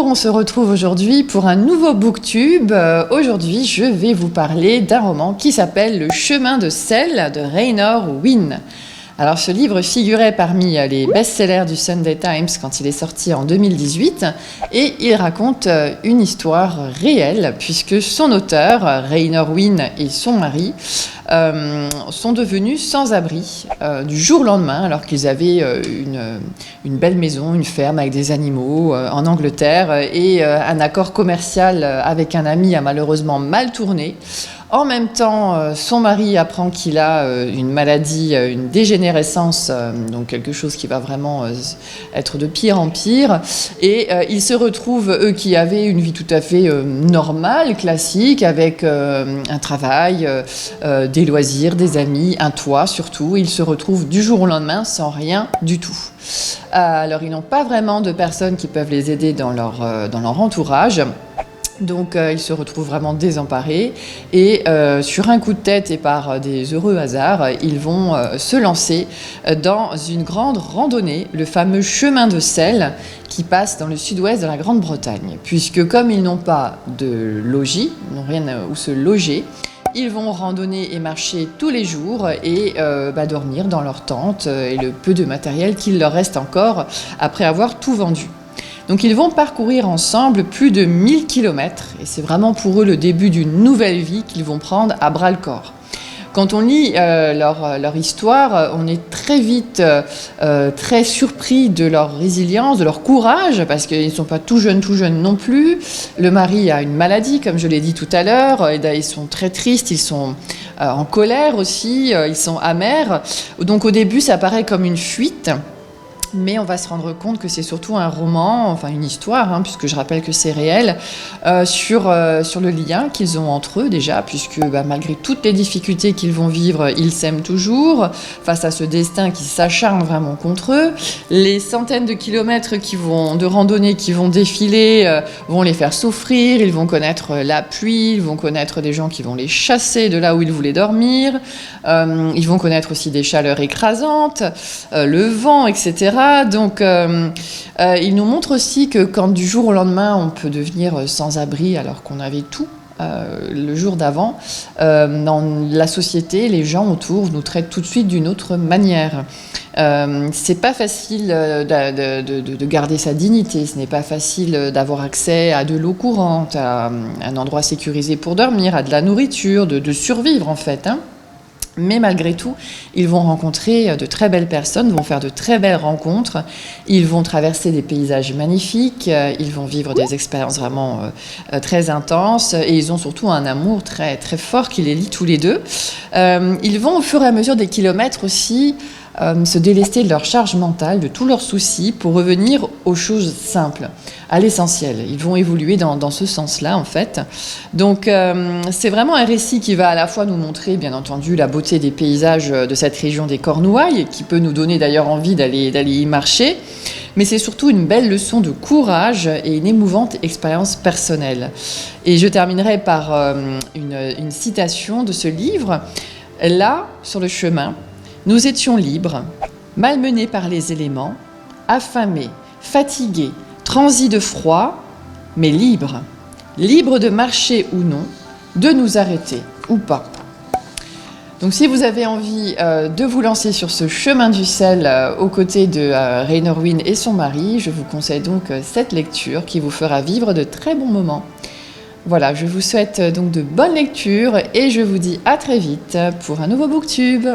on se retrouve aujourd'hui pour un nouveau booktube. Aujourd'hui, je vais vous parler d'un roman qui s'appelle Le chemin de sel de Raynor Winn. Alors, ce livre figurait parmi les best-sellers du Sunday Times quand il est sorti en 2018 et il raconte une histoire réelle puisque son auteur, Raynor Winn, et son mari sont devenus sans-abri du jour au lendemain alors qu'ils avaient une belle maison, une ferme avec des animaux en Angleterre et un accord commercial avec un ami a malheureusement mal tourné. En même temps, son mari apprend qu'il a une maladie, une dégénérescence, donc quelque chose qui va vraiment être de pire en pire. Et ils se retrouvent, eux qui avaient une vie tout à fait normale, classique, avec un travail, des loisirs, des amis, un toit surtout. Ils se retrouvent du jour au lendemain sans rien du tout. Alors, ils n'ont pas vraiment de personnes qui peuvent les aider dans leur entourage. Donc ils se retrouvent vraiment désemparés et sur un coup de tête et par des heureux hasards, ils vont se lancer dans une grande randonnée, le fameux chemin de sel qui passe dans le sud-ouest de la Grande-Bretagne. Puisque comme ils n'ont pas de logis, ils n'ont rien où se loger, ils vont randonner et marcher tous les jours et dormir dans leur tente et le peu de matériel qu'il leur reste encore après avoir tout vendu. Donc ils vont parcourir ensemble plus de 1000 km et c'est vraiment pour eux le début d'une nouvelle vie qu'ils vont prendre à bras-le-corps. Quand on lit leur histoire, on est très vite très surpris de leur résilience, de leur courage, parce qu'ils ne sont pas tout jeunes non plus. Le mari a une maladie, comme je l'ai dit tout à l'heure, et ils sont très tristes, ils sont en colère aussi, ils sont amers. Donc au début, ça paraît comme une fuite. Mais on va se rendre compte que c'est surtout un roman, enfin une histoire, puisque je rappelle que c'est réel, sur le lien qu'ils ont entre eux déjà, puisque malgré toutes les difficultés qu'ils vont vivre, ils s'aiment toujours, face à ce destin qui s'acharne vraiment contre eux. Les centaines de kilomètres de randonnée qui vont défiler vont les faire souffrir, ils vont connaître la pluie, ils vont connaître des gens qui vont les chasser de là où ils voulaient dormir, ils vont connaître aussi des chaleurs écrasantes, le vent, etc. Donc, il nous montre aussi que quand du jour au lendemain, on peut devenir sans-abri alors qu'on avait tout le jour d'avant, dans la société, les gens autour nous traitent tout de suite d'une autre manière. C'est pas facile de garder sa dignité, ce n'est pas facile d'avoir accès à de l'eau courante, à un endroit sécurisé pour dormir, à de la nourriture, de survivre en fait, Mais malgré tout, ils vont rencontrer de très belles personnes, vont faire de très belles rencontres, ils vont traverser des paysages magnifiques, ils vont vivre des expériences vraiment très intenses et ils ont surtout un amour très, très fort qui les lie tous les deux. Ils vont au fur et à mesure des kilomètres aussi se délester de leur charge mentale, de tous leurs soucis pour revenir aux choses simples, à l'essentiel. Ils vont évoluer dans ce sens-là, en fait. Donc, c'est vraiment un récit qui va à la fois nous montrer, bien entendu, la beauté des paysages de cette région des Cornouailles, qui peut nous donner d'ailleurs envie d'aller y marcher, mais c'est surtout une belle leçon de courage et une émouvante expérience personnelle. Et je terminerai par une citation de ce livre. « Là, sur le chemin, nous étions libres, malmenés par les éléments, affamés, fatigués, transis de froid, mais libres. Libres de marcher ou non, de nous arrêter ou pas. » Donc si vous avez envie de vous lancer sur ce chemin du sel aux côtés de Raynor Winn et son mari, je vous conseille donc cette lecture qui vous fera vivre de très bons moments. Voilà, je vous souhaite donc de bonnes lectures et je vous dis à très vite pour un nouveau booktube.